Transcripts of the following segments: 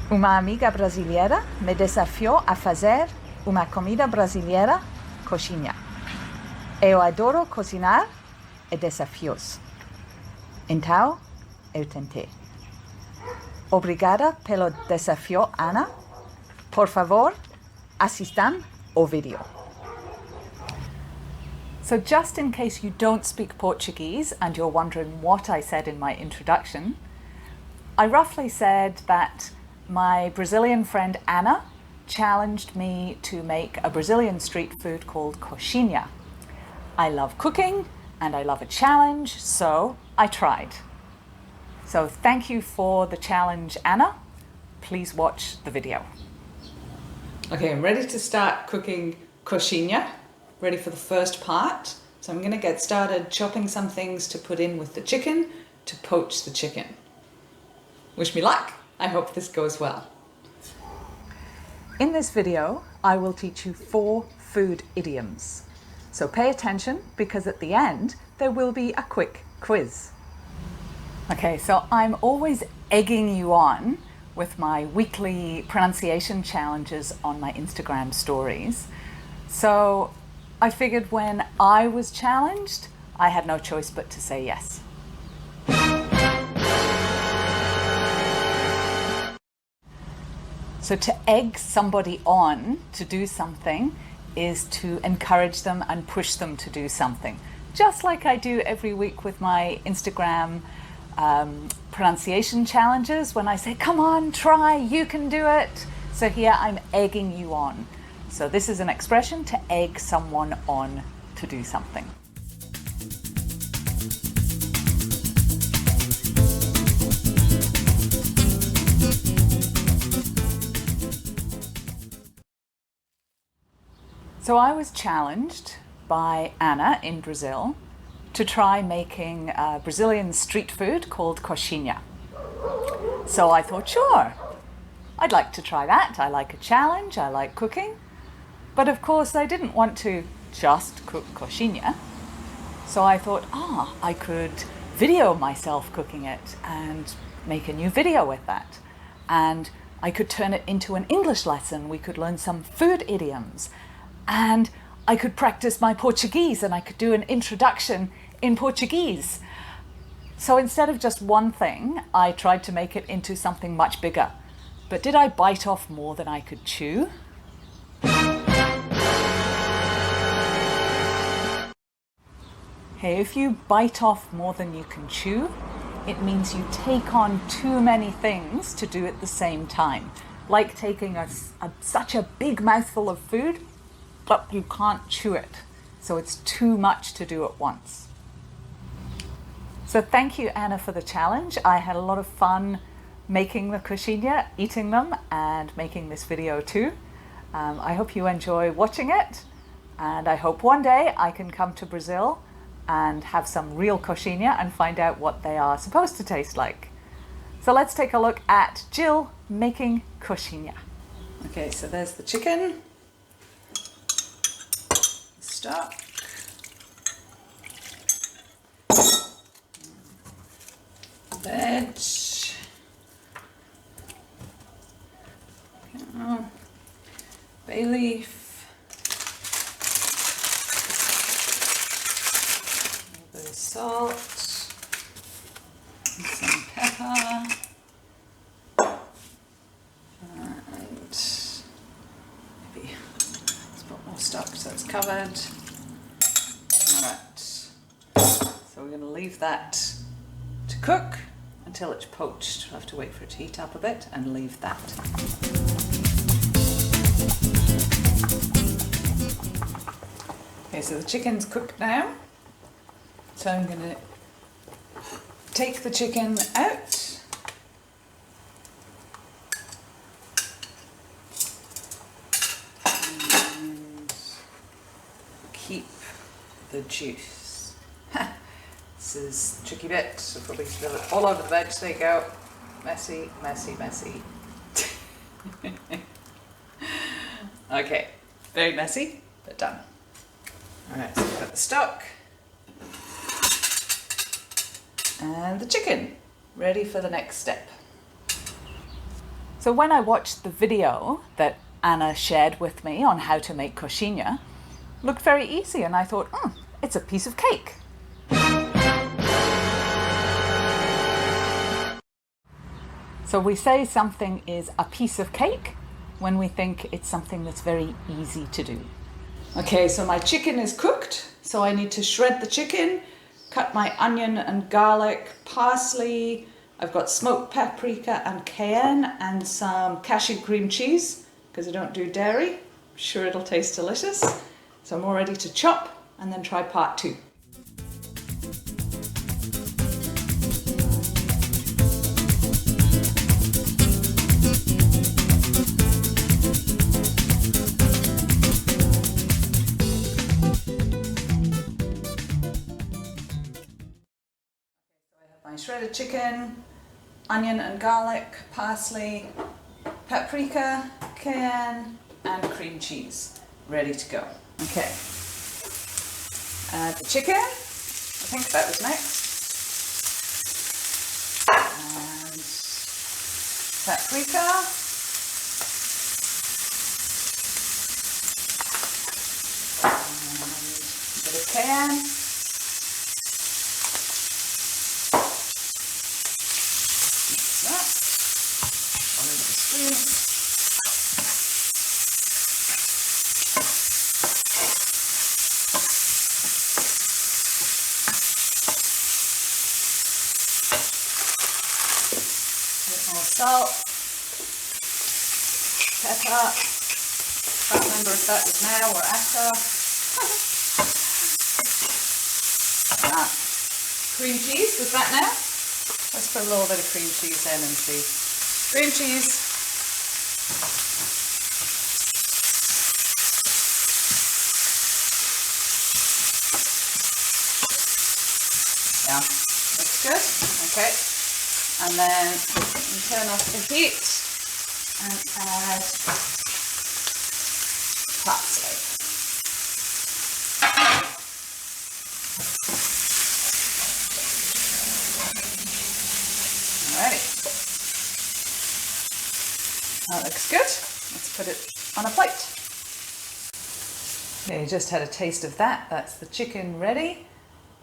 Uma amiga brasileira me desafiou a fazer uma comida brasileira coxinha. Eu adoro cozinhar e desafios. Então, eu tentei. Obrigada pelo desafio, Ana. Por favor, assistam ao vídeo. So just in case you don't speak Portuguese and you're wondering what I said in my introduction, I roughly said that my Brazilian friend Anna challenged me to make a Brazilian street food called coxinha. I love cooking and I love a challenge, so I tried. So thank you for the challenge, Anna. Please watch the video. Okay, I'm ready to start cooking coxinha. Ready for the first part. So I'm going to get started chopping some things to put in with the chicken to poach the chicken. Wish me luck. I hope this goes well. In this video, I will teach you 4 food idioms. So pay attention because at the end, there will be a quick quiz. Okay, so I'm always egging you on with my weekly pronunciation challenges on my Instagram stories. So I figured when I was challenged, I had no choice but to say yes. So to egg somebody on to do something is to encourage them and push them to do something. Just like I do every week with my Instagram pronunciation challenges when I say, come on, try, you can do it. So here I'm egging you on. So this is an expression to egg someone on to do something. So I was challenged by Anna in Brazil to try making a Brazilian street food called coxinha. So I thought, sure, I'd like to try that. I like a challenge, I like cooking. But of course I didn't want to just cook coxinha. So I thought, I could video myself cooking it and make a new video with that. And I could turn it into an English lesson. We could learn some food idioms. And I could practice my Portuguese and I could do an introduction in Portuguese. So instead of just one thing, I tried to make it into something much bigger. But did I bite off more than I could chew? Hey, if you bite off more than you can chew, it means you take on too many things to do at the same time. Like taking such a big mouthful of food, but you can't chew it. So it's too much to do at once. So thank you, Anna, for the challenge. I had a lot of fun making the coxinha, eating them, and making this video too. I hope you enjoy watching it, and I hope one day I can come to Brazil and have some real coxinha and find out what they are supposed to taste like. So let's take a look at Jill making coxinha. Okay, so there's the chicken. Stock. Veg. Bay leaf. A little bit of salt. And some pepper. And maybe let's put more stock so it's covered. Alright, so we're going to leave that to cook until it's poached. We'll have to wait for it to heat up a bit and leave that. Okay, so the chicken's cooked now. So I'm going to take the chicken out. And keep the juice. This is a tricky bit, so probably spill it all over the veg. There you go. Messy, messy, messy. Okay, very messy, but done. Alright, so we've got the stock. And the chicken, ready for the next step. So when I watched the video that Anna shared with me on how to make coxinha, it looked very easy, and I thought, it's a piece of cake. So we say something is a piece of cake when we think it's something that's very easy to do. Okay, so my chicken is cooked, so I need to shred the chicken, cut my onion and garlic, parsley. I've got smoked paprika and cayenne and some cashew cream cheese because I don't do dairy. I'm sure it'll taste delicious. So I'm all ready to chop and then try part 2. My shredded chicken, onion and garlic, parsley, paprika, cayenne, and cream cheese. Ready to go. Okay. Add the chicken. I think that was next. And paprika. And a bit of cayenne. Salt, pepper, can't remember if that was now or after. Cream cheese, was that now? Let's put a little bit of cream cheese in and see. Cream cheese. Yeah, looks good. Okay. And then you turn off the heat and add parsley. Alrighty. That looks good. Let's put it on a plate. Okay, you just had a taste of that. That's the chicken ready.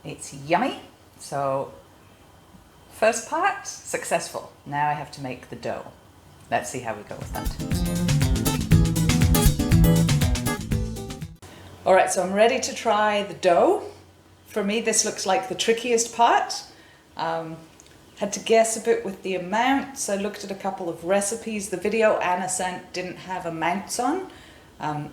It's yummy. So first part, successful. Now I have to make the dough. Let's see how we go with that. All right, so I'm ready to try the dough. For me, this looks like the trickiest part. Had to guess a bit with the amounts. I looked at a couple of recipes. The video Anna sent didn't have amounts on.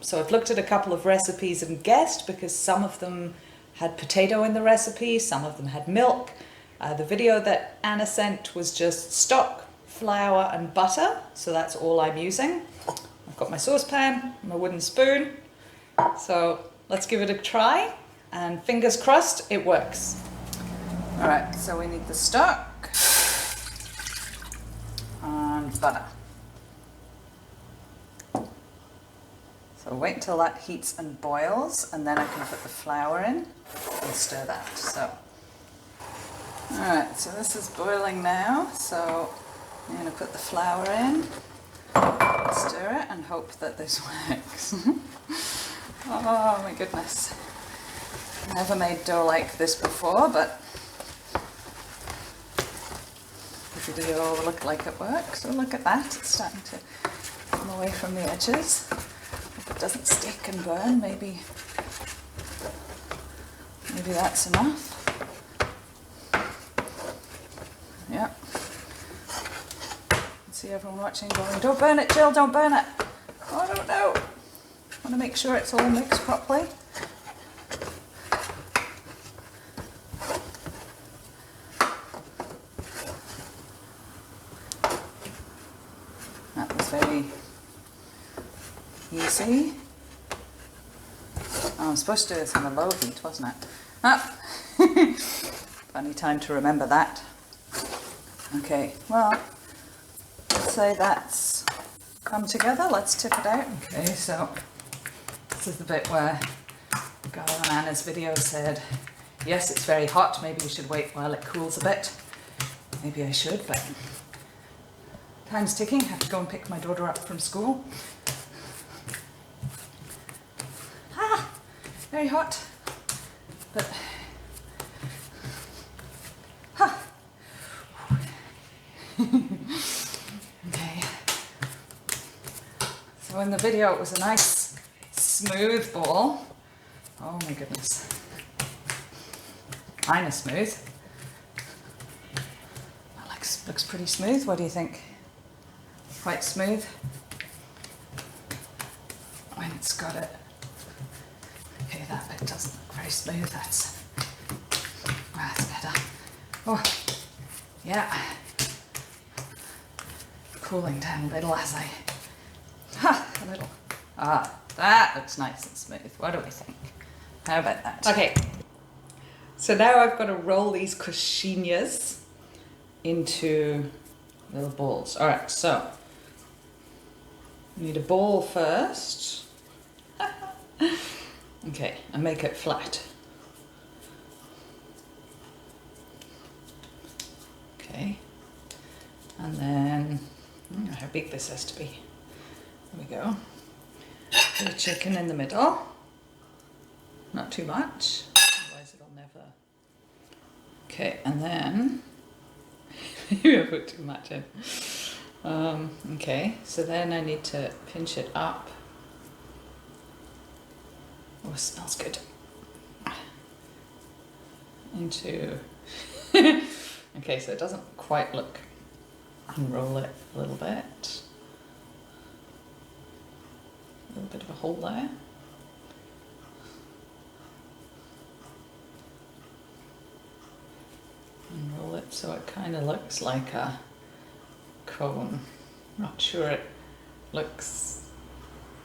So I've looked at a couple of recipes and guessed because some of them had potato in the recipe, some of them had milk. The video that Anna sent was just stock, flour and butter, so that's all I'm using. I've got my saucepan, my wooden spoon, so let's give it a try, and fingers crossed it works. Alright, so we need the stock and butter. So wait until that heats and boils, and then I can put the flour in and stir that. So. Alright, so this is boiling now, so I'm going to put the flour in, stir it and hope that this works. Oh my goodness. I've never made dough like this before, but the video will look like it works. So look at that, it's starting to come away from the edges. Hope it doesn't stick and burn, maybe that's enough. Yeah. See everyone watching going, don't burn it, Jill, don't burn it. Oh, I don't know. I want to make sure it's all mixed properly. That was very easy. Oh, I'm supposed to do this on a low heat, wasn't it? Ah. Funny time to remember that. Okay, well, let's say that's come together. Let's tip it out. Okay, so this is the bit where the guy on Anna's video said, Yes, it's very hot. Maybe we should wait while it cools a bit. Maybe I should, but time's ticking. I have to go and pick my daughter up from school. Very hot, but okay. So in the video it was a nice smooth ball. Oh my goodness. Kind of smooth. That looks pretty smooth. What do you think? Quite smooth? When it's got it. Okay, that bit doesn't look very smooth. That's better. Oh, yeah. Cooling down a little as I... a little. That looks nice and smooth. What do we think? How about that? Okay. So now I've got to roll these coxinhas into little balls. All right, so you need a ball first. Okay, and make it flat. Okay, and then I don't know how big this has to be. There we go. Put the chicken in the middle. Not too much, otherwise it'll never. Okay, and then maybe I put too much in. Okay, so then I need to pinch it up. Oh, it smells good. Into. Okay, so it doesn't quite look. Unroll it a little bit. A little bit of a hole there. Unroll it so it kind of looks like a cone. Not sure it looks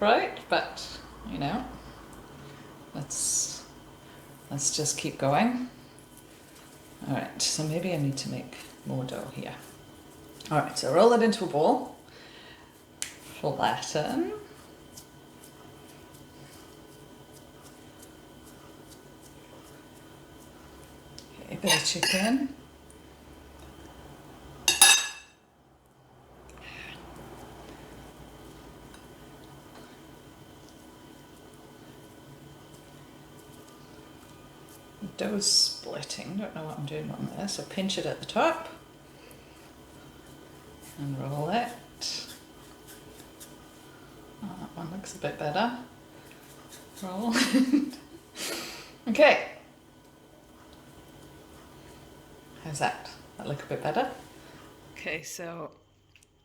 right, but you know, let's just keep going. All right, so maybe I need to make more dough here. All right, so roll it into a ball, flatten. Okay, a bit of chicken. Dough's splitting, don't know what I'm doing wrong there, so pinch it at the top and roll it. Oh, that one looks a bit better. Roll. Okay. How's that? That look a bit better? Okay, so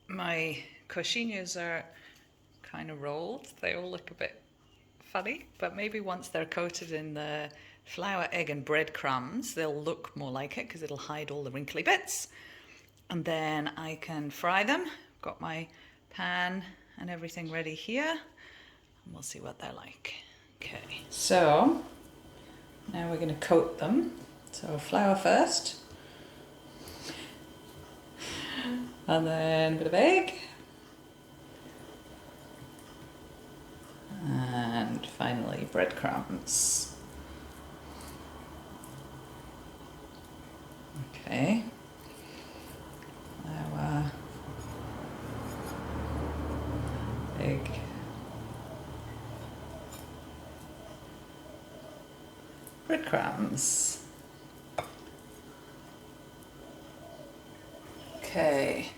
my coxinhas are kind of rolled. They all look a bit funny, but maybe once they're coated in the flour, egg and breadcrumbs, they'll look more like it because it'll hide all the wrinkly bits. And then I can fry them. Got my pan and everything ready here. And we'll see what they're like. Okay, so now we're going to coat them. So flour first. And then a bit of egg. And finally breadcrumbs. Okay. Flour, egg, breadcrumbs. Okay,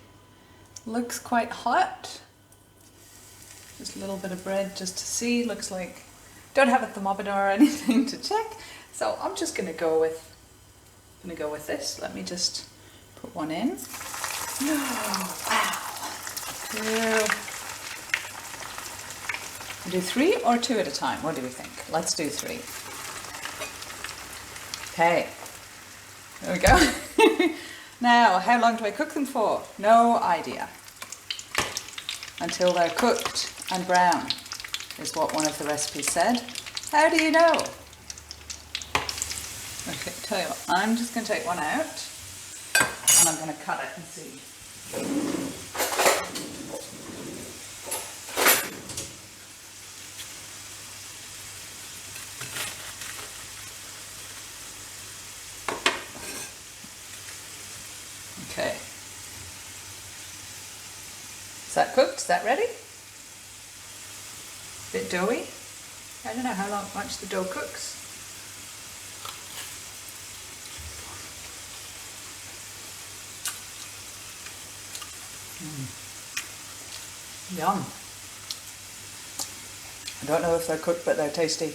looks quite hot. Just a little bit of bread just to see. Looks like, don't have a thermometer or anything to check, so I'm just gonna go with this. Let me just put one in. Oh, wow. Do 3 or 2 at a time? What do we think? Let's do 3. Okay, there we go. Now, how long do I cook them for? No idea. Until they're cooked and brown, is what one of the recipes said. How do you know? Okay, tell you what, I'm just going to take one out and I'm going to cut it and see. Okay. Is that cooked? Is that ready? Bit doughy. I don't know how much the dough cooks. Yum. I don't know if they're cooked, but they're tasty.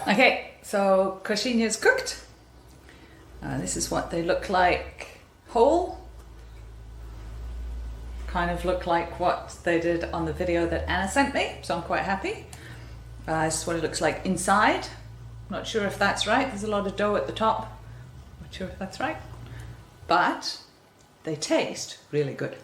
Okay, so coxinha is cooked. This is what they look like whole. Kind of look like what they did on the video that Anna sent me, so I'm quite happy. This is what it looks like inside. Not sure if that's right. There's a lot of dough at the top. Not sure if that's right. But they taste really good.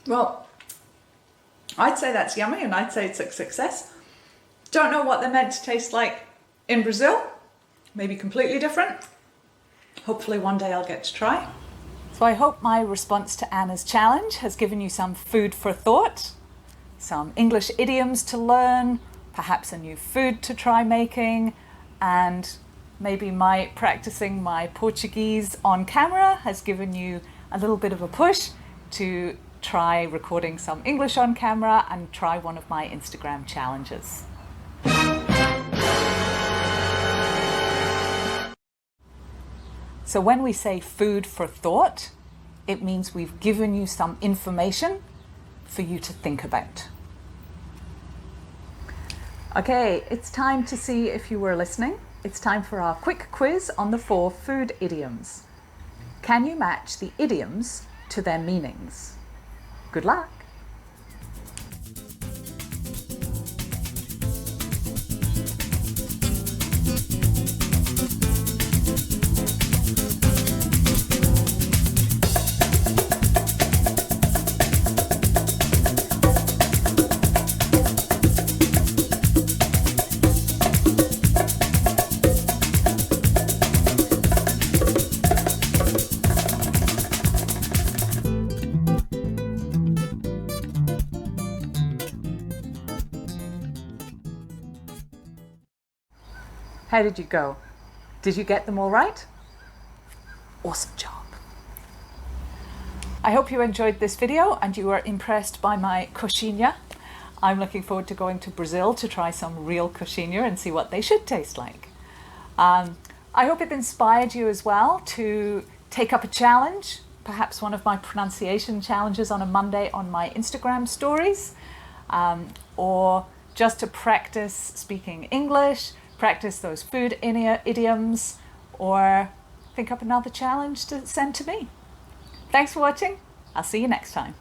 Well, I'd say that's yummy and I'd say it's a success. Don't know what they're meant to taste like in Brazil. Maybe completely different. Hopefully one day I'll get to try. So I hope my response to Anna's challenge has given you some food for thought, some English idioms to learn, perhaps a new food to try making, and maybe my practicing my Portuguese on camera has given you a little bit of a push to try recording some English on camera and try one of my Instagram challenges. So when we say food for thought, it means we've given you some information for you to think about. Okay, it's time to see if you were listening. It's time for our quick quiz on the 4 food idioms. Can you match the idioms to their meanings? Good luck! How did you go? Did you get them all right? Awesome job. I hope you enjoyed this video and you were impressed by my coxinha. I'm looking forward to going to Brazil to try some real coxinha and see what they should taste like. I hope it inspired you as well to take up a challenge, perhaps one of my pronunciation challenges on a Monday on my Instagram stories, or just to practice speaking English, practice those food idioms, or think up another challenge to send to me. Thanks for watching. I'll see you next time.